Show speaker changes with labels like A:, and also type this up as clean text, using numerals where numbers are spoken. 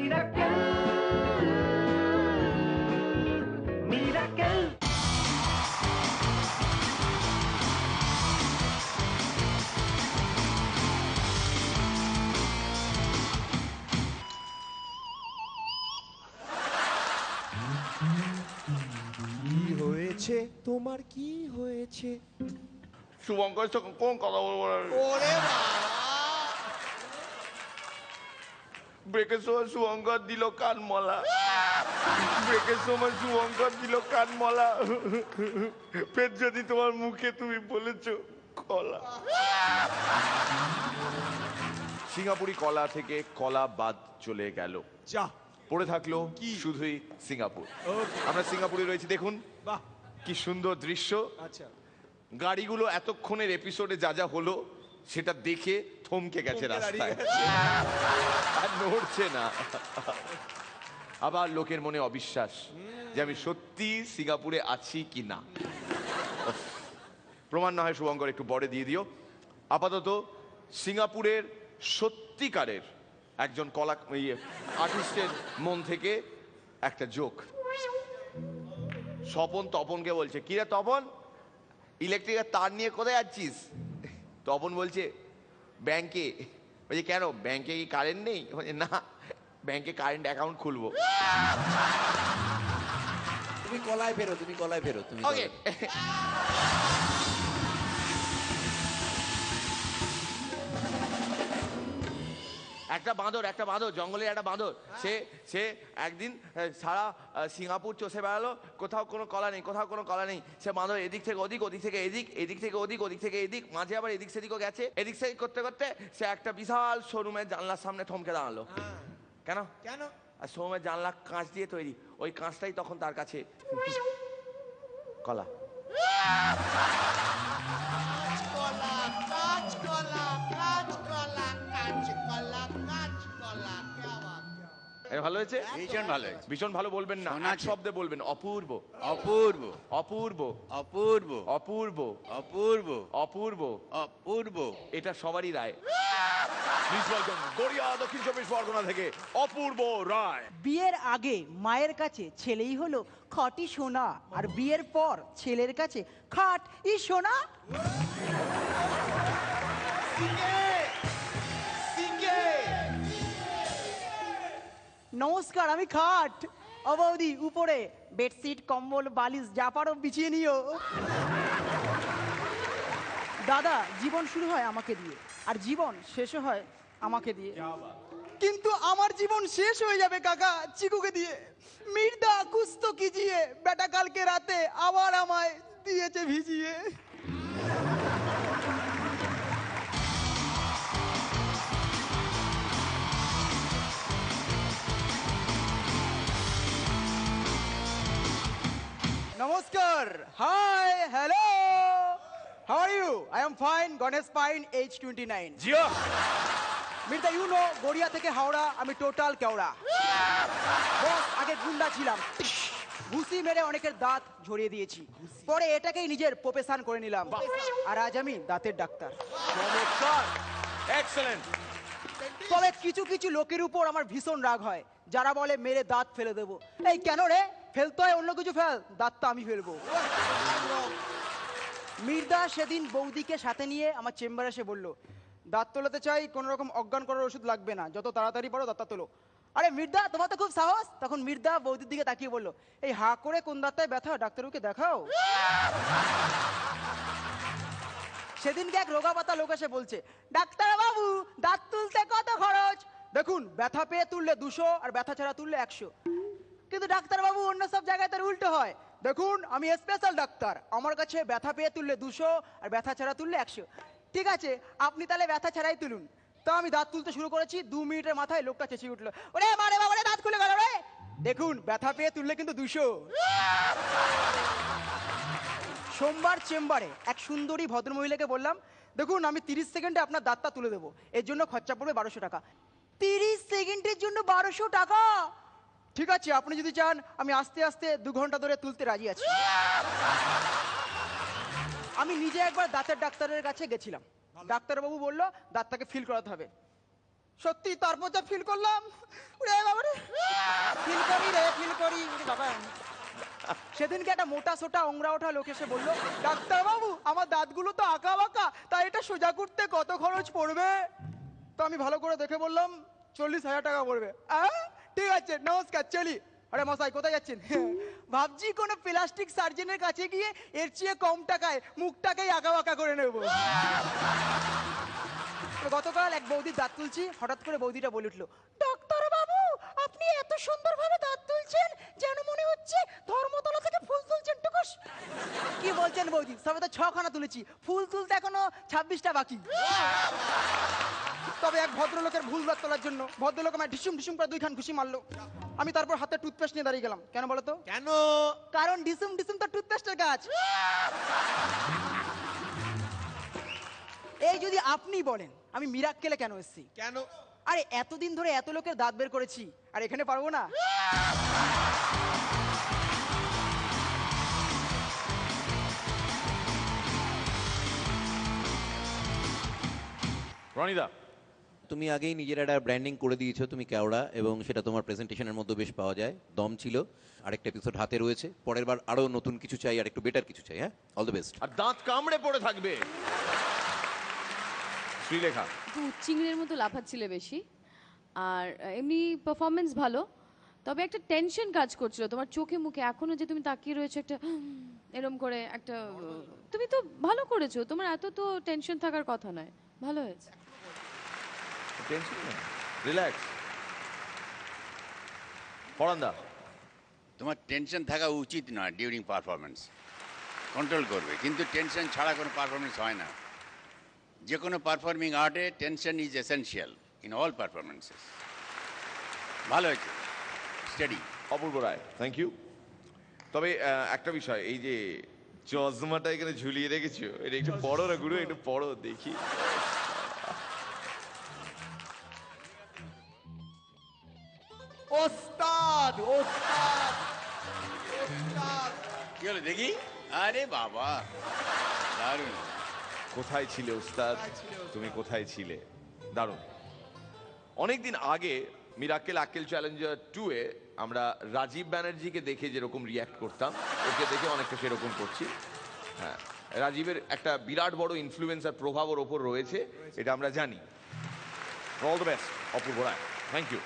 A: Miracle miracle
B: কি হয়েছে তোমার, কি হয়েছে?
C: শুভঙ্কর সঙ্গে কোন কথা বলবো?
B: ওরে বাবা,
C: ব্রেকের সময় শুভঙ্কর দিল কানমলা, ব্রেকের সময় শুভঙ্কর দিল কানমলা। ফের যদি তোমার মুখে তুমি বলেছো কলা। সিঙ্গাপুরি কলা থেকে কলা বাদ চলে গেল,
B: যা
C: পড়ে থাকলো
B: কি?
C: শুধুই সিঙ্গাপুর।
B: ওকে,
C: আমরা সিঙ্গাপুরে রয়েছি, দেখুন
B: বাহ,
C: কি সুন্দর দৃশ্য।
B: আচ্ছা,
C: গাড়িগুলো এতক্ষণের এপিসোডে যা যা হলো সেটা দেখে থমকে গেছে
B: থমকে দাঁড়িয়ে
C: রাস্তায়,
B: গেছে।
C: আর নড়ছে না। আবার লোকের মনে অবিশ্বাস যে আমি সত্যি সিঙ্গাপুরে আছি কি না। প্রমাণ না হয় শুভঙ্কর একটু বড়ে দিয়ে দিও। আপাতত সিঙ্গাপুরের সত্যিকারের একজন কলা আর্টিস্টের মন থেকে একটা জোক। স্বপন তপনকে বলছে, কিরে তপন, ইলেকট্রিকের তার নিয়ে কোথায় যাচ্ছিস? তপন বলছে, ব্যাংকে। বলছে, কেন, ব্যাংকে কি কারেন্ট নেই? বলছে, না, ব্যাংকে কারেন্ট অ্যাকাউন্ট খুলবো।
D: তুমি কলায় ফেরো, তুমি কলায় ফেরো, তুমি
C: ওকে। একটা বাঁদর জঙ্গলের একটা বাঁদর, সে একদিন সারা সিঙ্গাপুর চষে বেড়ালো, কোথাও কোনো কলা নেই। সে বাঁদর এদিক থেকে ওদিক, ওদিক থেকে এদিক, এদিক থেকে ওদিক, ওদিক থেকে এদিক, মাঝে আবার এদিক সেদিকও গেছে। এদিক সেদিক করতে করতে সে একটা বিশাল শোরুমের জানলার সামনে থমকে দাঁড়ালো। কেন?
B: কেন?
C: আর শোরুমের জানলা কাঁচ দিয়ে তৈরি, ওই কাঁচটাই তখন তার কাছে কলা। ভালো হয়েছে?
D: ভীষণ ভালো হয়েছে।
C: ভীষণ ভালো বলবেন না,
D: শোনা
C: এক শব্দে বলবেন, অপূর্ব
D: অপূর্ব
C: অপূর্ব
D: অপূর্ব
C: অপূর্ব
D: অপূর্ব
C: অপূর্ব।
D: অপূর্ব।
C: এটা সবারই রায়। প্লিজ ওয়েলকাম গড়িয়া দক্ষিণ চব্বিশ পরগনা থেকে অপূর্ব রায়।
E: বিয়ের আগে মায়ের কাছে ছেলেই হলো খাঁটি সোনা, আর বিয়ের পর ছেলের কাছে খাট ই সোনা। নমস্কার, আমি খাট। ও বৌদি, উপরে বেডশিট কম্বল বালিশ যা পারো বিছিয়ে নিও। দাদা, জীবন শুরু হয় আমাকে দিয়ে, আর জীবন শেষও হয় আমাকে দিয়ে। কিন্তু আমার জীবন শেষ হয়ে যাবে কাকা চিকুকে দিয়ে। মির্দা কুস্ত কিজিয়ে, বেটা কালকে রাতে আবার আমায় দিয়েছে ভিজিয়ে। নমস্কার, hi, hello, how are you? I am fine, Ganesh Pain, age 29।
C: Zia
E: Mirza, you know, Garia থেকে হাওড়া আমি টোটাল কেওড়া। বস, আগে গুন্ডা ছিলাম, ঘুষি মেরে অনেকের দাঁত ঝরিয়ে দিয়েছি, পরে এটাকেই নিজের প্রফেশন করে নিলাম, আর আজ আমি দাঁতের ডাক্তার।
C: চমৎকার, এক্সেলেন্ট।
E: তবে কিছু কিছু লোকের উপর আমার ভীষণ রাগ হয়, যারা বলে মেরে দাঁত ফেলে দেবো। এই কেন রে, ফেলতে হয় অন্য কিছু ফেল, দাঁতটা আমি ফেলবো। মির্দা সেদিন বৌদিকে সাথে নিয়ে আমার চেম্বারে এসে বলল, দাঁত তোলাতে চাই, কোনো রকম অজ্ঞান করার ওষুধ লাগবে না, যত তাড়াতাড়ি পারো দাঁতটা তোলো। আরে মির্দা, তোমার তো খুব সাহস। তখন মির্দা বৌদির দিকে তাকিয়ে বলল, এই হা করে কোন দাঁতটায় ব্যথা, ডাক্তারবাবুকে দেখাও। সেদিনকে এক রোগা পাতা লোক এসে বলছে, ডাক্তারবাবু দাঁত তুলতে কত খরচ? দেখুন, ব্যথা পেয়ে তুললে 200, আর ব্যথা ছাড়া তুললে 100। কিন্তু ডাক্তারবাবু অন্য সব জায়গায় তার উল্টো হয়। দেখুন, আমি স্পেশাল ডাক্তার, আমার কাছে ব্যথা পেয়ে তুললে 200, আর ব্যথা ছাড়া তুললে 100। ঠিক আছে, আপনি তাহলে ব্যথা ছাড়াই তুলুন। তো আমি দাঁত তুলতে শুরু করেছি, 2 মিনিটের মাথায় লোকটা চেঁচিয়ে উঠলো, ওরে মারে বাবা রে, দাঁত খুলে গেল রে। দেখুন, ব্যথা পেয়ে তুললে কিন্তু 200। সোমবার চেম্বারে এক সুন্দরী ভদ্রমহিলাকে বললাম, দেখুন আমি 30 সেকেন্ডে আপনার দাঁতটা তুলে দেবো, এর জন্য খরচা পড়বে 1200 টাকা। 30 সেকেন্ডের জন্য 1200 টাকা? ঠিক আছে, আপনি যদি চান আমি আস্তে আস্তে 2 ঘন্টা ধরে তুলতে রাজি আছি। আমি নিজে একবার দাঁতের ডাক্তারের কাছে গেছিলাম। ডাক্তারবাবু বলল দাঁতটাকে ফিল করাতে হবে। সত্যি, তারপর যা ফিল করলাম, ওরে বাবা রে, সেদিনকে একটা মোটা সোটা ওংরা ওঠা লোক এসে বললো, ডাক্তার বাবু আমার দাঁতগুলো তো আঁকা বাঁকা, তাই এটা সোজা করতে কত খরচ পড়বে? তো আমি ভালো করে দেখে বললাম 40,000 টাকা পড়বে। ঠিক আছে নমস্কার চলি। আরে মশাই কোথায় যাচ্ছেন? ভাবছি কোনো প্লাস্টিক সার্জনের কাছে গিয়ে এর চেয়ে কম টাকায় মুখটাকেই আঁকা বাঁকা করে নেবো। গতকাল এক বৌদির দাঁত তুলছি, হঠাৎ করে বৌদিটা বলে উঠলো, ডাক্তার বাবু আপনি এত সুন্দরভাবে দাঁত তুলছেন যেন মনে হচ্ছে ধর্মতলা থেকে ফুল তুলছেন টুকুস। কি বলছেন বৌদি, সবে তো 6খানা তুলেছি, ফুল তুলতে এখনো 26টা বাকি। তবে এক ভদ্রলোকের ভুল দাঁত তোলার জন্য ভদ্রলোক আমায় ঢিসুম ঢিসুম করে 2 খান ঘুষি মারলো। আমি তারপর হাতে টুথপেস্ট নিয়ে দাঁড়িয়ে গেলাম। কেন বলো তো?
B: কেন?
E: কারণ ঢিসুম ঢিসুম তো টুথপেস্টের গাছ। এই যদি আপনি বলেন আমি মিরাক্কেলে কেন এসেছি?
B: কেন?
E: আরে এতদিন ধরে এত লোকের দাঁত বের করেছি, আর এখানে পারবো না?
C: রনিদা,
F: তুমি আগেই নিজের একটা ব্র্যান্ডিং করে দিয়েছো, তুমি কেওড়া, এবং সেটা তোমার প্রেজেন্টেশনের মধ্যে বেশ পাওয়া যায়, দম ছিল। আরেকটা এপিসোড হাতে রয়েছে, পরের বার আরো নতুন কিছু চাই, আর একটু বেটার কিছু চাই। হ্যাঁ, অল দ্য বেস্ট।
C: আর দাঁত কামড়ে পড়ে থাকবে। শ্রীলেখা,
G: একটু চিংড়ির মতো লাফাচ্ছিলে বেশি, আর এমনি পারফরমেন্স ভালো, তবে একটা টেনশন কাজ করছিল তোমার চোখে মুখে, এখনো যে তুমি তাকিয়ে রয়েছে একটা এরম করে একটা। তুমি তো ভালো করেছো, তোমার এত তো টেনশন থাকার কথা নয়, ভালো হয়েছে।
C: টেনশন নেই, রিল্যাক্স। পরান্দা,
D: তোমার টেনশন থাকা উচিত নয় ডিউরিং পারফরমেন্স, কন্ট্রোল করবে, কিন্তু টেনশন ছাড়া কোনো পারফরমেন্স হয় না। যে কোনো পারফর্মিং আর্টে tension is essential in all performances. ভালো হয়েছে, steady.
C: Apurba Roy, thank you. তবে একটা বিষয়, এই যে চশমাটা এখানে ঝুলিয়ে রেখেছো, এটা একটু পড়ো না গুরু, একটু পড়ো দেখি।
B: ওস্তাদ ওস্তাদ ওস্তাদ।
D: কি হলো দেখি? আরে বাবা, দারুণ।
C: কোথায় ছিলে ওস্তাদ, তুমি কোথায় ছিলে? দারুণ। অনেকদিন আগে মিরাক্কেল আক্কেল চ্যালেঞ্জার 2-এ আমরা রাজীব ব্যানার্জিকে দেখে যেরকম রিয়্যাক্ট করতাম, ওকে দেখে অনেকটা সেরকম করছি। হ্যাঁ, রাজীবের একটা বিরাট বড় ইনফ্লুয়েন্স আর প্রভাব ওর ওপর রয়েছে, এটা আমরা জানি। All the best Apurba Roy, thank you.